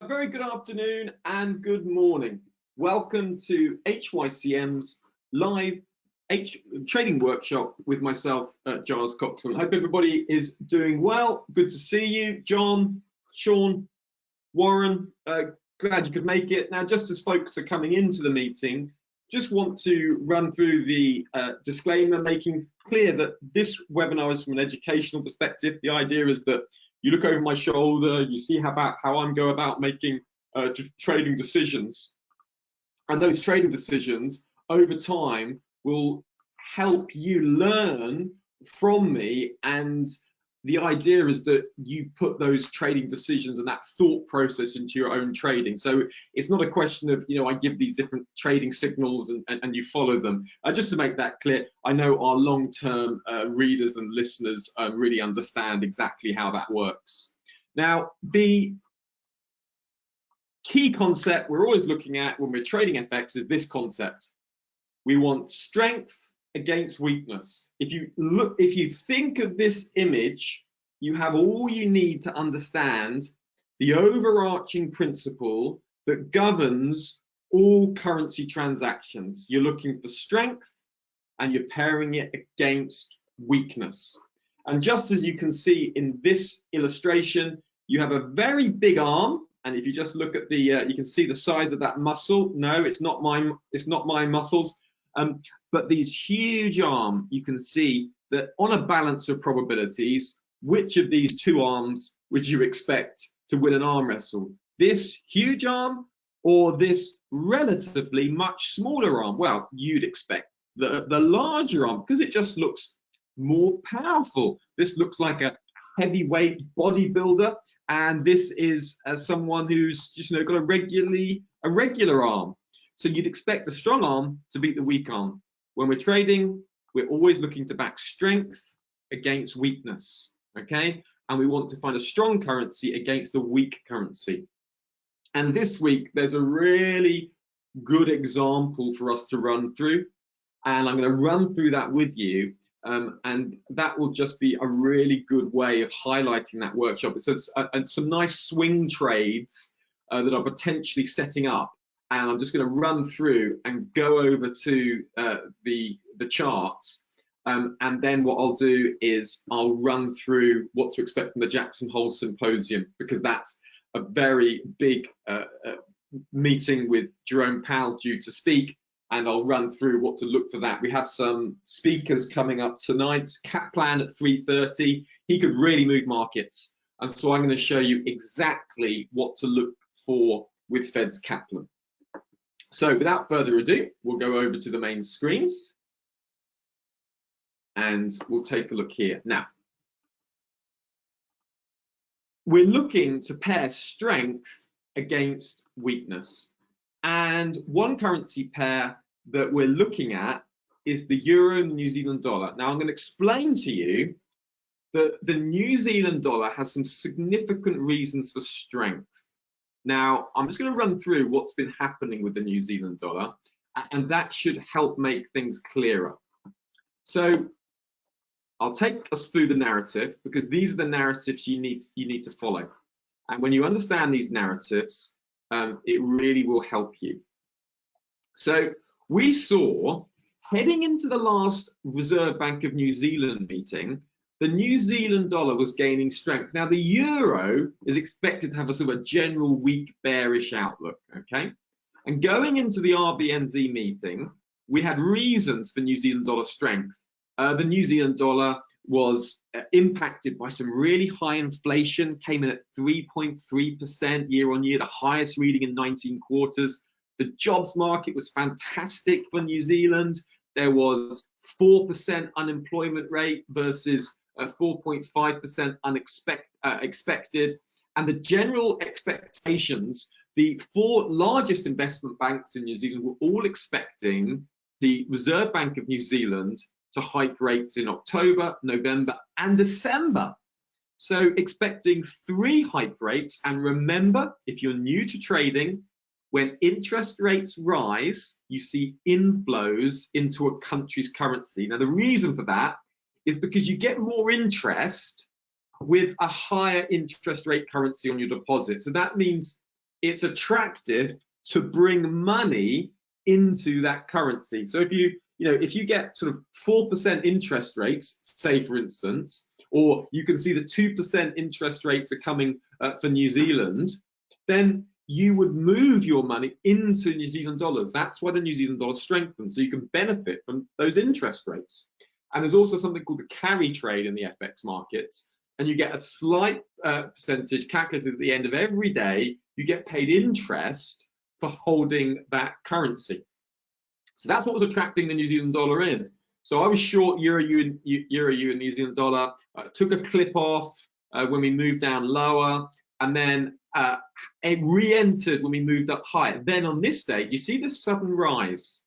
A very good afternoon and good morning. Welcome to HYCM's live trading workshop with myself, Giles Cochran. Hope everybody is doing well. Good to see you, John, Sean, Warren. Glad you could make it. Now, just as folks are coming into the meeting, just want to run through the disclaimer, making clear that this webinar is from an educational perspective. The idea is that you look over my shoulder, you see how I'm go about making trading decisions, and those trading decisions over time will help you learn from me. And the idea is that you put those trading decisions and that thought process into your own trading. So it's not a question of, I give these different trading signals and you follow them. Just to make that clear, I know our long-term readers and listeners really understand exactly how that works. Now, the key concept we're always looking at when we're trading FX is this concept. We want strength against weakness. If you think of this image, you have all you need to understand the overarching principle that governs all currency transactions. You're looking for strength and you're pairing it against weakness. And just as you can see in this illustration, you have a very big arm. And if you just look at the, you can see the size of that muscle. No, it's not my muscles. But these huge arm, you can see that on a balance of probabilities, which of these two arms would you expect to win an arm wrestle? This huge arm or this relatively much smaller arm? Well, you'd expect the larger arm because it just looks more powerful. This looks like a heavyweight bodybuilder, and this is someone who's just got a regular arm. So you'd expect the strong arm to beat the weak arm. When we're trading, we're always looking to back strength against weakness, okay? And we want to find a strong currency against a weak currency. And this week, there's a really good example for us to run through. And I'm going to run through that with you. And that will just be a really good way of highlighting that workshop. So it's some nice swing trades that are potentially setting up. And I'm just going to run through and go over to the charts. And then what I'll do is I'll run through what to expect from the Jackson Hole Symposium, because that's a very big meeting with Jerome Powell due to speak. And I'll run through what to look for that. We have some speakers coming up tonight. Kaplan at 3:30. He could really move markets. And so I'm going to show you exactly what to look for with Fed's Kaplan. So without further ado, we'll go over to the main screens and we'll take a look here. Now, we're looking to pair strength against weakness. And one currency pair that we're looking at is the euro and the New Zealand dollar. Now, I'm going to explain to you that the New Zealand dollar has some significant reasons for strength. Now, I'm just going to run through what's been happening with the New Zealand dollar, and that should help make things clearer. So I'll take us through the narrative, because these are the narratives you need to follow. And when you understand these narratives, it really will help you. So we saw, heading into the last Reserve Bank of New Zealand meeting, the New Zealand dollar was gaining strength. Now, the euro is expected to have a sort of a general weak bearish outlook, okay? And going into the RBNZ meeting, we had reasons for New Zealand dollar strength. The New Zealand dollar was impacted by some really high inflation, came in at 3.3% year on year, the highest reading in 19 quarters. The jobs market was fantastic for New Zealand. There was 4% unemployment rate versus 4.5% expected. And the general expectations, the four largest investment banks in New Zealand were all expecting the Reserve Bank of New Zealand to hike rates in October, November, and December. So expecting 3 hike rates. And remember, if you're new to trading, when interest rates rise, you see inflows into a country's currency. Now, the reason for that is because you get more interest with a higher interest rate currency on your deposit. So that means it's attractive to bring money into that currency. So if if you get sort of 4% interest rates, say for instance, or you can see that 2% interest rates are coming for New Zealand, then you would move your money into New Zealand dollars. That's why the New Zealand dollar strengthens, so you can benefit from those interest rates. And there's also something called the carry trade in the FX markets, and you get a slight percentage calculated at the end of every day. You get paid interest for holding that currency. So that's what was attracting the New Zealand dollar in. So I was short Euro and New Zealand dollar, took a clip off when we moved down lower, and then it re-entered when we moved up higher. Then on this day, you see the sudden rise.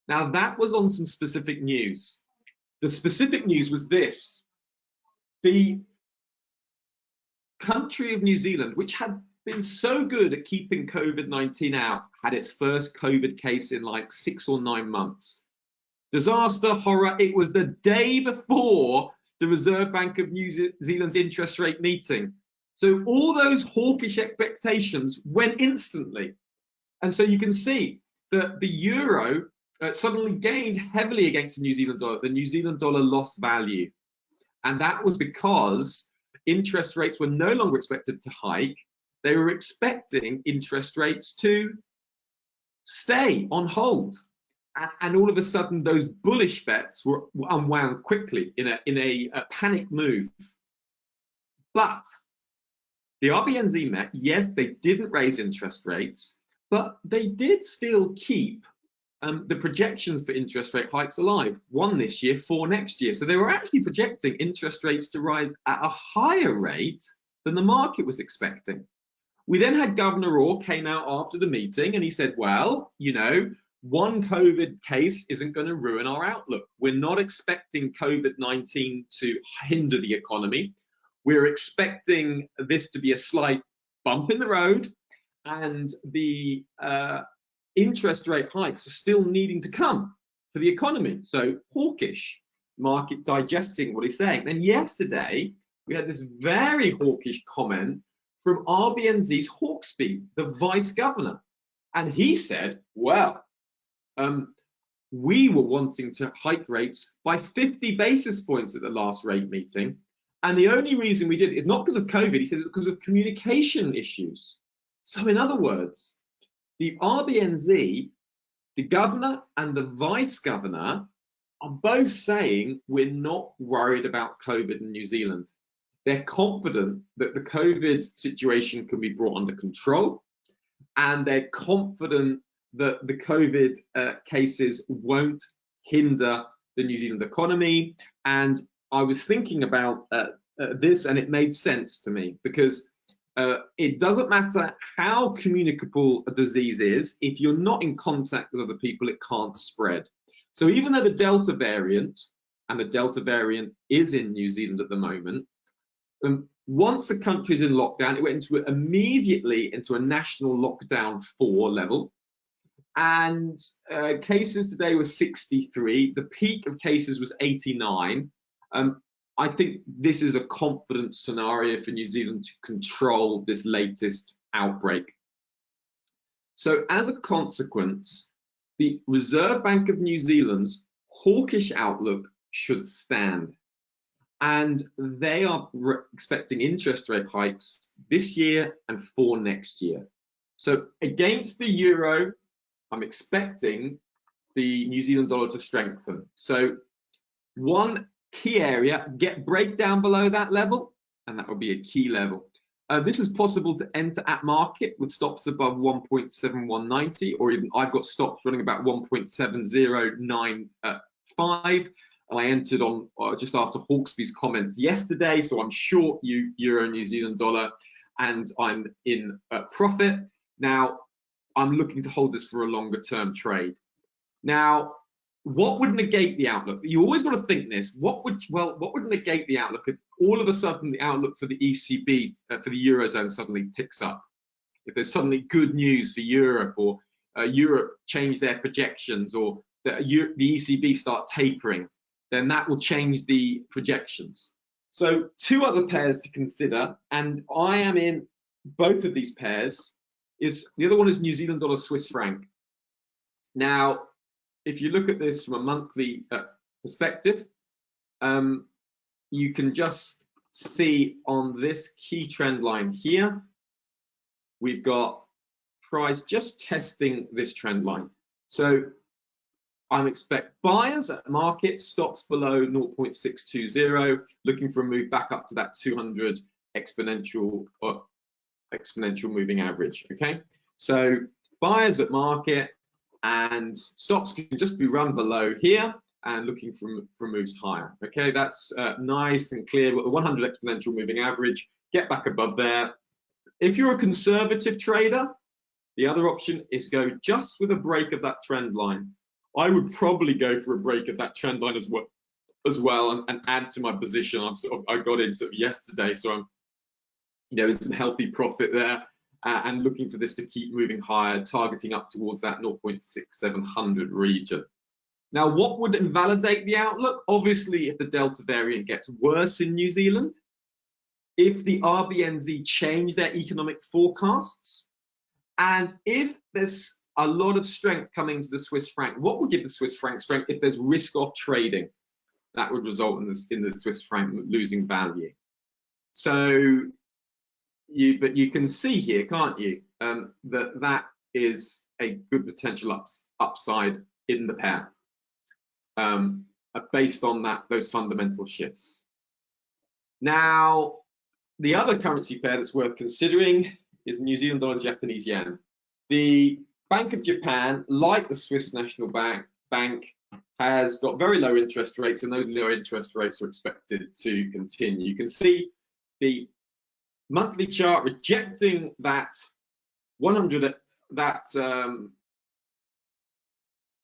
Now that was on some specific news. The specific news was this: the country of New Zealand, which had been so good at keeping COVID-19 out, had its first COVID case in like 6 or 9 months. Disaster, horror. It was the day before the Reserve Bank of New Zealand's interest rate meeting. So all those hawkish expectations went instantly. And so you can see that the euro suddenly gained heavily against the New Zealand dollar. The New Zealand dollar lost value. And that was because interest rates were no longer expected to hike. They were expecting interest rates to stay on hold. And all of a sudden, those bullish bets were unwound quickly in a panic move. But the RBNZ met, yes, they didn't raise interest rates, but they did still keep the projections for interest rate hikes alive. 1 this year, 4 next year. So they were actually projecting interest rates to rise at a higher rate than the market was expecting. We then had Governor Orr came out after the meeting and he said, well, one COVID case isn't going to ruin our outlook. We're not expecting COVID-19 to hinder the economy. We're expecting this to be a slight bump in the road, and the interest rate hikes are still needing to come for the economy. So hawkish, market digesting what he's saying. Then yesterday, we had this very hawkish comment from RBNZ's Hawkesby, the vice governor. And he said, well, we were wanting to hike rates by 50 basis points at the last rate meeting. And the only reason we did it is not because of COVID, he says it's because of communication issues. So in other words, the RBNZ, the governor and the vice governor are both saying we're not worried about COVID in New Zealand. They're confident that the COVID situation can be brought under control, and they're confident that the COVID cases won't hinder the New Zealand economy. And I was thinking about this, and it made sense to me, because it doesn't matter how communicable a disease is, if you're not in contact with other people, it can't spread. So even though the Delta variant, and the Delta variant is in New Zealand at the moment, once the country's in lockdown, it went immediately into a national lockdown 4 level. And cases today were 63. The peak of cases was 89. I think this is a confident scenario for New Zealand to control this latest outbreak. So as a consequence, the Reserve Bank of New Zealand's hawkish outlook should stand. And they are expecting interest rate hikes this year and 4 next year. So against the euro, I'm expecting the New Zealand dollar to strengthen. So one key area, break down below that level, and that will be a key level. This is possible to enter at market with stops above 1.7190, or even I've got stops running about 1.7095. And I entered on just after Hawkesby's comments yesterday, so I'm short euro New Zealand dollar, and I'm in profit. Now, I'm looking to hold this for a longer term trade. Now, what would negate the outlook? You always got to think this. What would negate the outlook if all of a sudden the outlook for the ECB, for the Eurozone suddenly ticks up? If there's suddenly good news for Europe, or Europe change their projections, or the ECB start tapering, then that will change the projections. So 2 other pairs to consider, and I am in both of these pairs. the other one is New Zealand dollar Swiss franc. Now, if you look at this from a monthly perspective, you can just see on this key trend line here, we've got price just testing this trend line. So I expect buyers at market, stops below 0.620, looking for a move back up to that 200 exponential moving average. Okay, so buyers at market and stops can just be run below here and looking for moves higher. Okay, that's nice and clear. With the 100 exponential moving average, get back above there. If you're a conservative trader, the other option is go just with a break of that trend line. I would probably go for a break of that trend line as well, and add to my position. I got into it yesterday, so I'm in some healthy profit there, and looking for this to keep moving higher, targeting up towards that 0.6700 region. Now, what would invalidate the outlook? Obviously, if the Delta variant gets worse in New Zealand, if the RBNZ change their economic forecasts, and if there's a lot of strength coming to the Swiss franc. What would give the Swiss franc strength? If there's risk-off trading, that would result in the Swiss franc losing value. So, but you can see here, can't you, that is a good potential upside in the pair, based on those fundamental shifts. Now, the other currency pair that's worth considering is the New Zealand dollar Japanese yen. The Bank of Japan, like the Swiss National Bank, has got very low interest rates, and those low interest rates are expected to continue. You can see the monthly chart rejecting that 200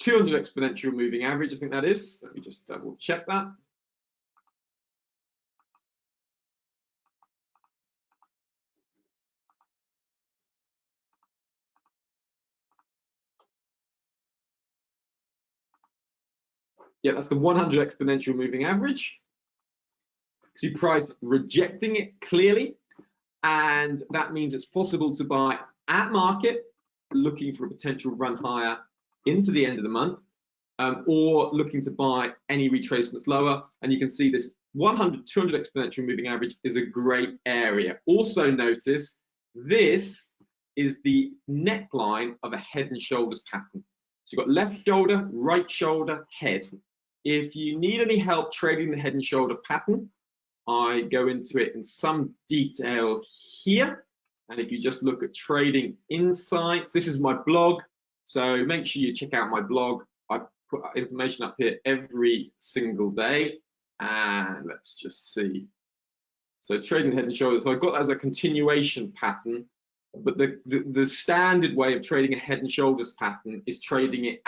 exponential moving average, I think that is. Let me just double check that. Yeah, that's the 100 exponential moving average. See price rejecting it clearly, and that means it's possible to buy at market, looking for a potential run higher into the end of the month, or looking to buy any retracements lower. And you can see this 100, 200 exponential moving average is a great area. Also notice this is the neckline of a head and shoulders pattern. So you've got left shoulder, right shoulder, head. If you need any help trading the head and shoulder pattern, I go into it in some detail here. And if you just look at trading insights, this is my blog. So make sure you check out my blog. I put information up here every single day. And let's just see. So trading head and shoulders. So I've got that as a continuation pattern. But the standard way of trading a head and shoulders pattern is trading it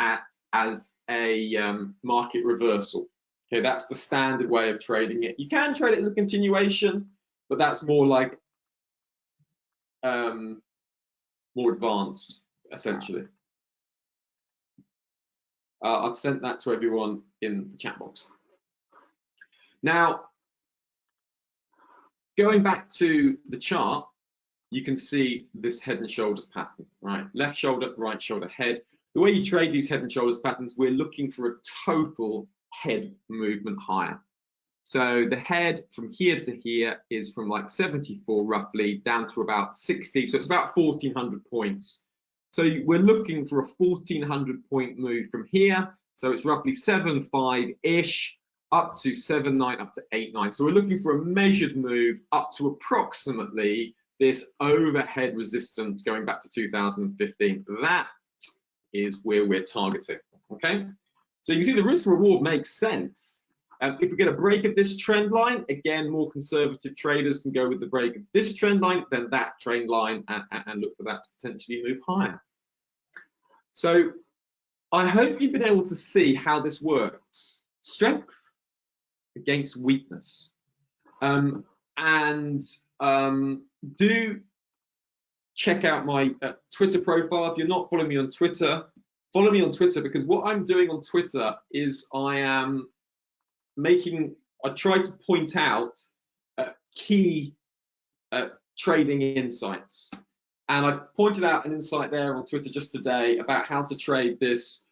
as a market reversal. Okay, that's the standard way of trading it. You can trade it as a continuation, but that's more like more advanced, essentially. I've sent that to everyone in the chat box. Now, going back to the chart, you can see this head and shoulders pattern, right? Left shoulder, right shoulder, head. The way you trade these head and shoulders patterns, we're looking for a total head movement higher. So the head from here to here is from like 74 roughly down to about 60. So it's about 1,400 points. So we're looking for a 1,400 point move from here. So it's roughly 7.5-ish up to 7.9, up to 8.9. So we're looking for a measured move up to approximately this overhead resistance going back to 2015. That is where we're targeting, okay? So you can see the risk reward makes sense. If we get a break of this trend line, again, more conservative traders can go with the break of this trend line, then that trend line, and look for that to potentially move higher. So I hope you've been able to see how this works. Strength against weakness. Do check out my Twitter profile. If you're not following me on Twitter, follow me on Twitter, because what I'm doing on Twitter is I try to point out key trading insights. And I pointed out an insight there on Twitter just today about how to trade this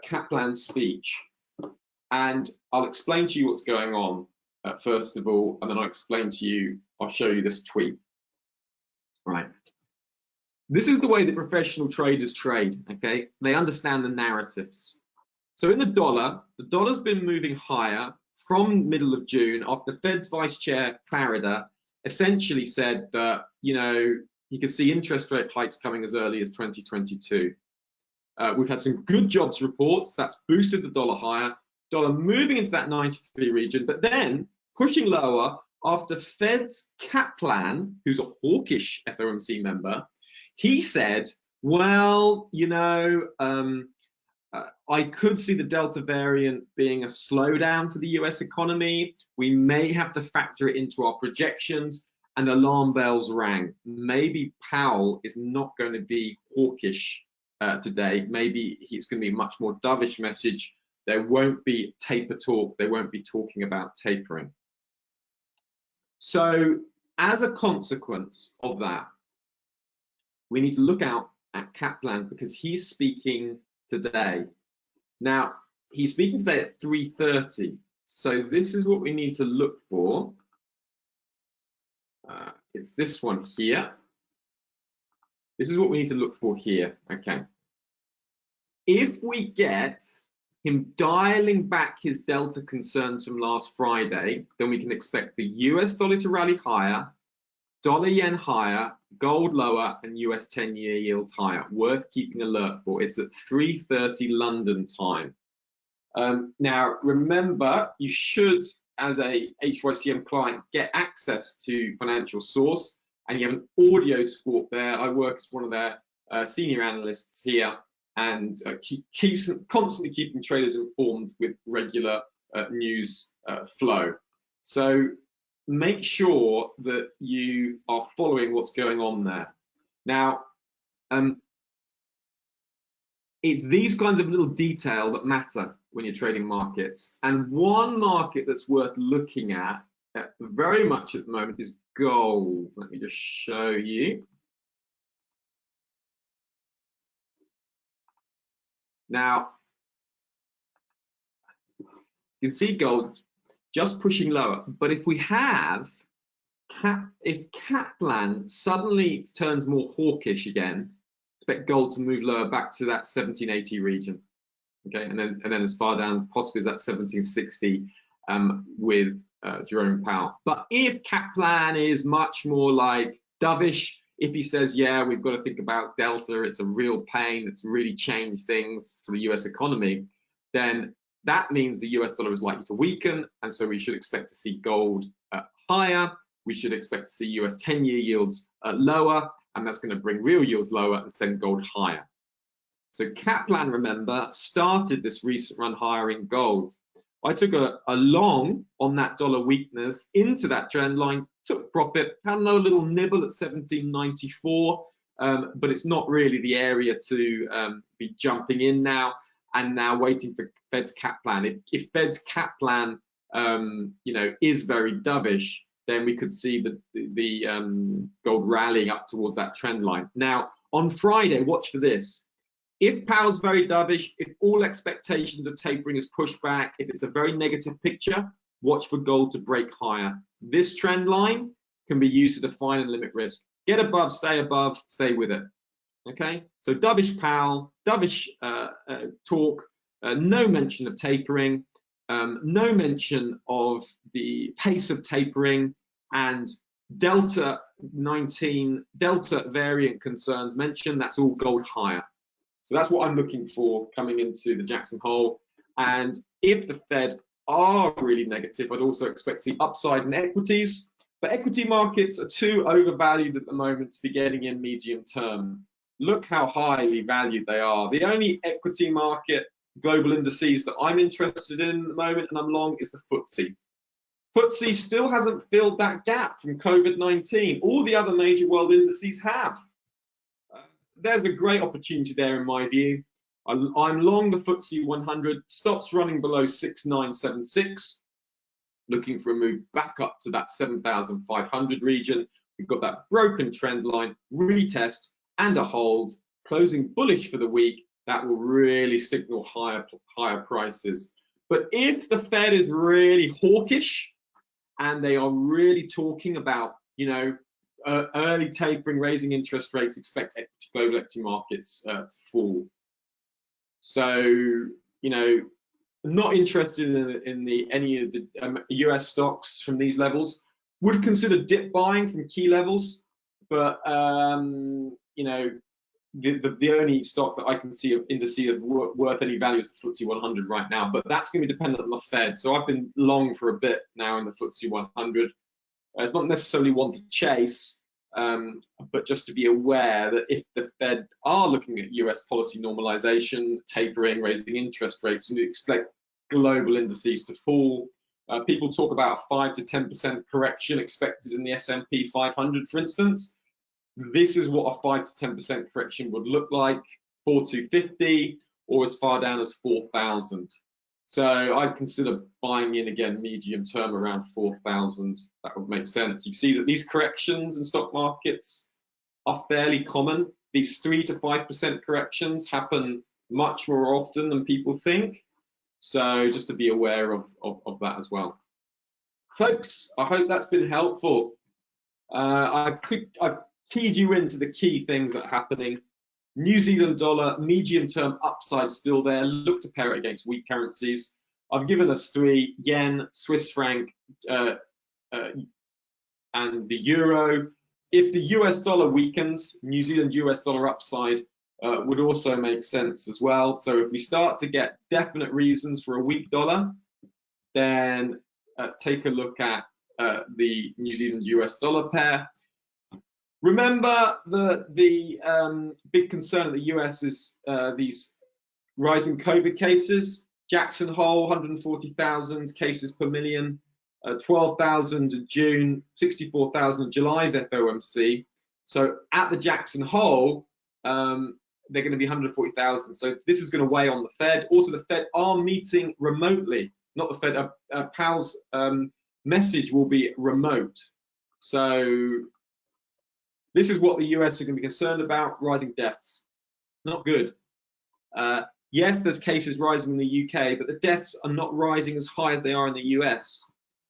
Kaplan speech. And I'll explain to you what's going on first of all, and then I'll show you this tweet. Right. This is the way that professional traders trade, okay? They understand the narratives. So in the dollar's been moving higher from middle of June after the Fed's Vice Chair Clarida essentially said that, you know, you could see interest rate hikes coming as early as 2022. We've had some good jobs reports that's boosted the dollar higher, dollar moving into that 93 region, but then pushing lower after Fed's Kaplan, who's a hawkish FOMC member, he said, well, you know, I could see the Delta variant being a slowdown for the US economy. We may have to factor it into our projections, and alarm bells rang. Maybe Powell is not going to be hawkish today. Maybe it's going to be a much more dovish message. There won't be taper talk. They won't be talking about tapering. So as a consequence of that, we need to look out at Kaplan because he's speaking today. Now, he's speaking today at 3:30. So this is what we need to look for. It's this one here. This is what we need to look for here, okay? If we get him dialing back his Delta concerns from last Friday, then we can expect the US dollar to rally higher, dollar yen higher, gold lower, and US 10-year yields higher. Worth keeping alert for. It's at 3:30 London time. Now, remember, you should, as a HYCM client, get access to Financial Source, and you have an audio support there. I work as one of their senior analysts here, and constantly keeping traders informed with regular news flow. So make sure that you are following what's going on there. Now, it's these kinds of little detail that matter when you're trading markets. And one market that's worth looking at very much at the moment is gold. Let me just show you. Now, you can see gold just pushing lower, but if we have, if Kaplan suddenly turns more hawkish again, expect gold to move lower back to that 1780 region, okay, and then as far down possibly as that 1760 with Jerome Powell. But if Kaplan is much more like dovish, if he says, yeah, we've got to think about Delta, it's a real pain, it's really changed things for the US economy, then that means the US dollar is likely to weaken, and so we should expect to see gold higher. We should expect to see US 10-year yields lower, and that's going to bring real yields lower and send gold higher. So Kaplan, remember, started this recent run higher in gold. I took a long on that dollar weakness into that trend line, took profit, had another little nibble at 1794, but it's not really the area to be jumping in now, and now waiting for Fed's Kaplan. If Fed's Kaplan, you know, is very dovish, then we could see the gold rallying up towards that trend line. Now, on Friday, watch for this. If Powell's very dovish, if all expectations of tapering is pushed back, if it's a very negative picture, watch for gold to break higher. This trend line can be used to define and limit risk. Get above, stay with it. Okay, so dovish Powell, dovish talk, no mention of tapering, no mention of the pace of tapering, and Delta variant concerns mentioned. That's all gold higher. So that's what I'm looking for coming into the Jackson Hole. And if the Fed are really negative, I'd also expect to see upside in equities. But equity markets are too overvalued at the moment to be getting in medium term. Look how highly valued they are. The only equity market, global indices that I'm interested in at the moment and I'm long is the FTSE. FTSE still hasn't filled that gap from COVID-19. All the other major world indices have. There's a great opportunity there in my view. I'm long the FTSE 100, stops running below 6976, looking for a move back up to that 7,500 region. We've got that broken trend line, retest, and a hold, closing bullish for the week, that will really signal higher prices. But if the Fed is really hawkish and they are really talking about, early tapering, raising interest rates, expect global equity markets to fall. So, not interested in any of the US stocks from these levels. Would consider dip buying from key levels, but the only stock that I can see of indices of worth any value is the FTSE 100 right now. But that's going to be dependent on the Fed. So I've been long for a bit now in the FTSE 100. It's not necessarily one to chase, but just to be aware that if the Fed are looking at US policy normalization, tapering, raising interest rates, you expect global indices to fall. People talk about a 5 to 10% correction expected in the S&P 500, for instance. This is what a 5 to 10% correction would look like, 4,250 or as far down as 4,000. So I'd consider buying in again medium term around 4,000. That would make sense. You see that these corrections in stock markets are fairly common. These 3 to 5% corrections happen much more often than people think. So just to be aware of that as well. Folks, I hope that's been helpful. I've keyed you into the key things that are happening. New Zealand dollar, medium-term upside still there. Look to pair it against weak currencies. I've given us 3: yen, Swiss franc, and the euro. If the US dollar weakens, New Zealand US dollar upside would also make sense as well. So if we start to get definite reasons for a weak dollar, then take a look at the New Zealand US dollar pair. Remember that the big concern of the US is these rising COVID cases. Jackson Hole, 140,000 cases per million, 12,000 in June, 64,000 in July's FOMC. So at the Jackson Hole, they're going to be 140,000. So this is going to weigh on the Fed. Also, the Fed are meeting remotely. Not the Fed. Powell's message will be remote. So this is what the US are going to be concerned about: rising deaths. Not good. Yes, there's cases rising in the UK, but the deaths are not rising as high as they are in the US.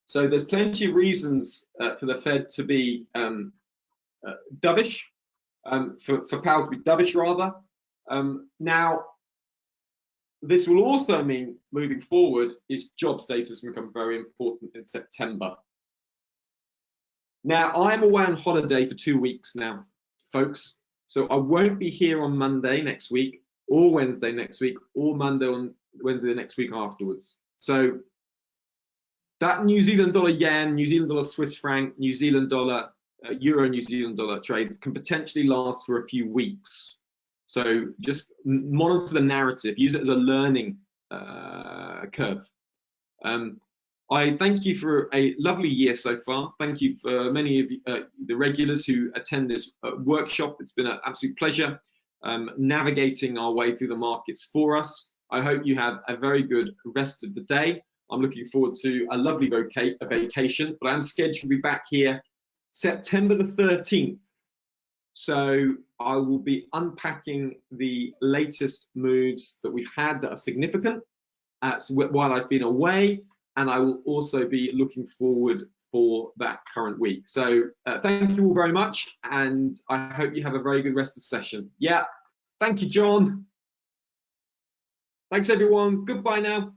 So there's plenty of reasons for the Fed to be dovish, for Powell to be dovish rather. Now, this will also mean moving forward is job status will become very important in September. Now, I'm away on holiday for 2 weeks now, folks. So I won't be here on Monday next week, or Wednesday next week, or Monday on Wednesday next week afterwards. So that New Zealand dollar yen, New Zealand dollar Swiss franc, New Zealand dollar euro, New Zealand dollar trades can potentially last for a few weeks. So just monitor the narrative, use it as a learning curve. I thank you for a lovely year so far. Thank you for many of the regulars who attend this workshop. It's been an absolute pleasure navigating our way through the markets for us. I hope you have a very good rest of the day. I'm looking forward to a lovely vacation, but I'm scheduled to be back here September the 13th. So I will be unpacking the latest moves that we've had that are significant while I've been away. And I will also be looking forward for that current week. So thank you all very much, and I hope you have a very good rest of session. Yeah, thank you, John. Thanks, everyone. Goodbye now.